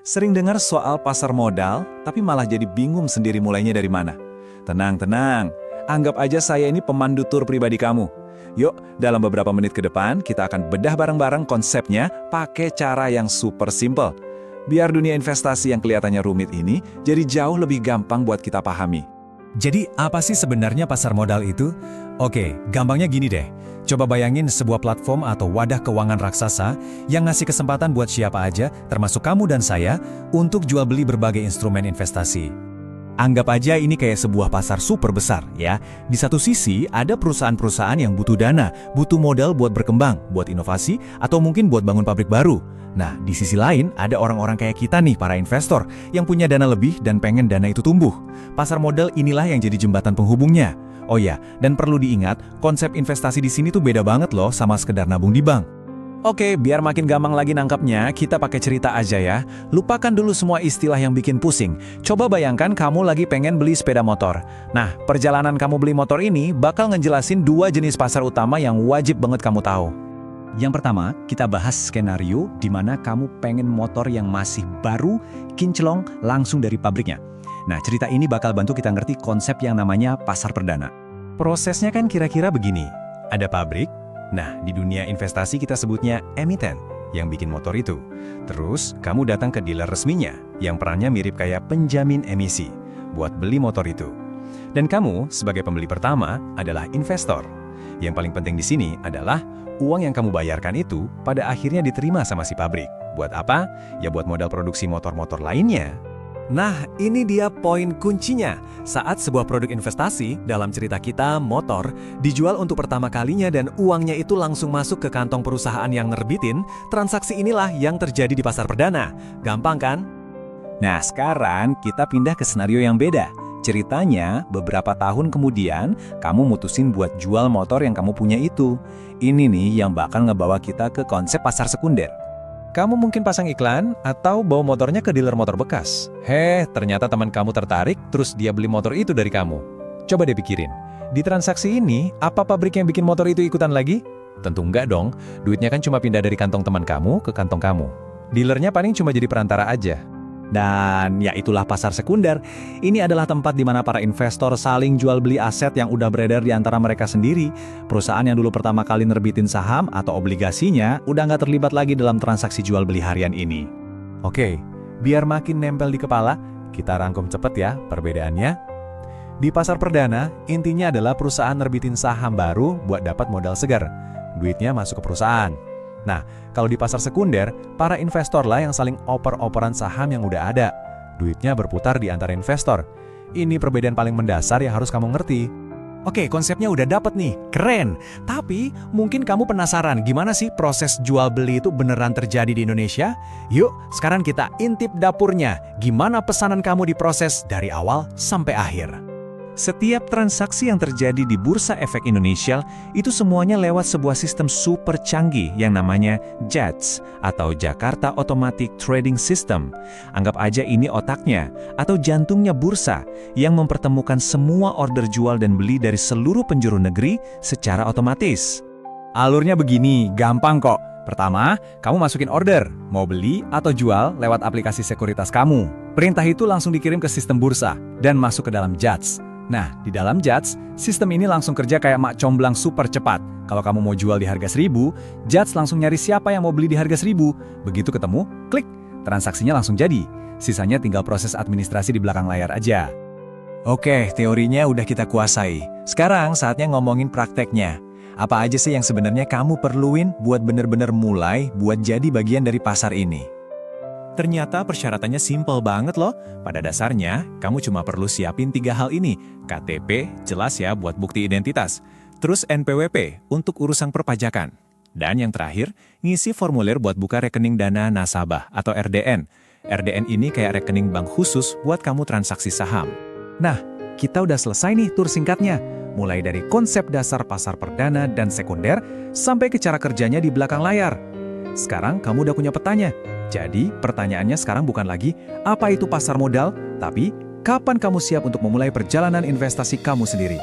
Sering dengar soal pasar modal, tapi malah jadi bingung sendiri mulainya dari mana. Tenang, anggap aja saya ini pemandu tur pribadi kamu. Yuk, dalam beberapa menit ke depan, kita akan bedah bareng-bareng konsepnya pakai cara yang super simple. Biar dunia investasi yang kelihatannya rumit ini jadi jauh lebih gampang buat kita pahami. Jadi apa sih sebenarnya pasar modal itu? Oke, gampangnya gini deh. Coba bayangin sebuah platform atau wadah keuangan raksasa yang ngasih kesempatan buat siapa aja, termasuk kamu dan saya, untuk jual beli berbagai instrumen investasi. Anggap aja ini kayak sebuah pasar super besar, ya. Di satu sisi, ada perusahaan-perusahaan yang butuh dana, butuh modal buat berkembang, buat inovasi, atau mungkin buat bangun pabrik baru. Nah, di sisi lain, ada orang-orang kayak kita nih, para investor, yang punya dana lebih dan pengen dana itu tumbuh. Pasar modal inilah yang jadi jembatan penghubungnya. Oh ya, dan perlu diingat, konsep investasi di sini tuh beda banget loh sama sekedar nabung di bank. Oke, biar makin gampang lagi nangkapnya, kita pakai cerita aja ya. Lupakan dulu semua istilah yang bikin pusing. Coba bayangkan kamu lagi pengen beli sepeda motor. Nah, perjalanan kamu beli motor ini bakal ngejelasin dua jenis pasar utama yang wajib banget kamu tahu. Yang pertama, kita bahas skenario di mana kamu pengen motor yang masih baru, kinclong, langsung dari pabriknya. Nah, cerita ini bakal bantu kita ngerti konsep yang namanya pasar perdana. Prosesnya kan kira-kira begini. Ada pabrik, nah di dunia investasi kita sebutnya emiten, yang bikin motor itu. Terus, kamu datang ke dealer resminya, yang perannya mirip kayak penjamin emisi, buat beli motor itu. Dan kamu, sebagai pembeli pertama, adalah investor. Yang paling penting di sini adalah, uang yang kamu bayarkan itu pada akhirnya diterima sama si pabrik. Buat apa? Ya buat modal produksi motor-motor lainnya. Nah, ini dia poin kuncinya. Saat sebuah produk investasi, dalam cerita kita, motor, dijual untuk pertama kalinya dan uangnya itu langsung masuk ke kantong perusahaan yang nerbitin, transaksi inilah yang terjadi di pasar perdana. Gampang kan? Nah, sekarang kita pindah ke senario yang beda. Ceritanya, beberapa tahun kemudian, kamu mutusin buat jual motor yang kamu punya itu. Ini nih yang bakal ngebawa kita ke konsep pasar sekunder. Kamu mungkin pasang iklan atau bawa motornya ke dealer motor bekas. Ternyata teman kamu tertarik, terus dia beli motor itu dari kamu. Coba deh pikirin, di transaksi ini, apa pabrik yang bikin motor itu ikutan lagi? Tentu enggak dong, duitnya kan cuma pindah dari kantong teman kamu ke kantong kamu. Dealernya paling cuma jadi perantara aja. Dan ya itulah pasar sekunder. Ini adalah tempat di mana para investor saling jual beli aset yang udah beredar di antara mereka sendiri. Perusahaan yang dulu pertama kali nerbitin saham atau obligasinya udah nggak terlibat lagi dalam transaksi jual beli harian ini. Oke, biar makin nempel di kepala, kita rangkum cepet ya perbedaannya. Di pasar perdana, intinya adalah perusahaan nerbitin saham baru buat dapat modal segar. Duitnya masuk ke perusahaan. Nah, kalau di pasar sekunder, para investor lah yang saling oper-operan saham yang udah ada. Duitnya berputar di antara investor. Ini perbedaan paling mendasar yang harus kamu ngerti. Oke, konsepnya udah dapet nih, keren. Tapi mungkin kamu penasaran gimana sih proses jual beli itu beneran terjadi di Indonesia? Yuk, sekarang kita intip dapurnya. Gimana pesanan kamu diproses dari awal sampai akhir? Setiap transaksi yang terjadi di Bursa Efek Indonesia itu semuanya lewat sebuah sistem super canggih yang namanya JATS atau Jakarta Automatic Trading System. Anggap aja ini otaknya atau jantungnya bursa yang mempertemukan semua order jual dan beli dari seluruh penjuru negeri secara otomatis. Alurnya begini, gampang kok. Pertama, kamu masukin order, mau beli atau jual lewat aplikasi sekuritas kamu. Perintah itu langsung dikirim ke sistem bursa dan masuk ke dalam JATS. Nah, di dalam JATS, sistem ini langsung kerja kayak mak comblang super cepat. Kalau kamu mau jual di harga 1.000, JATS langsung nyari siapa yang mau beli di harga 1.000. Begitu ketemu, klik, transaksinya langsung jadi. Sisanya tinggal proses administrasi di belakang layar aja. Oke, teorinya udah kita kuasai. Sekarang saatnya ngomongin prakteknya. Apa aja sih yang sebenarnya kamu perluin buat bener-bener mulai buat jadi bagian dari pasar ini? Ternyata persyaratannya simpel banget loh. Pada dasarnya, kamu cuma perlu siapin 3 hal ini. KTP, jelas ya buat bukti identitas. Terus NPWP untuk urusan perpajakan. Dan yang terakhir, ngisi formulir buat buka rekening dana nasabah atau RDN. RDN ini kayak rekening bank khusus buat kamu transaksi saham. Nah, kita udah selesai nih tur singkatnya. Mulai dari konsep dasar pasar perdana dan sekunder, sampai ke cara kerjanya di belakang layar. Sekarang kamu udah punya petanya. Jadi, pertanyaannya sekarang bukan lagi apa itu pasar modal, tapi kapan kamu siap untuk memulai perjalanan investasi kamu sendiri.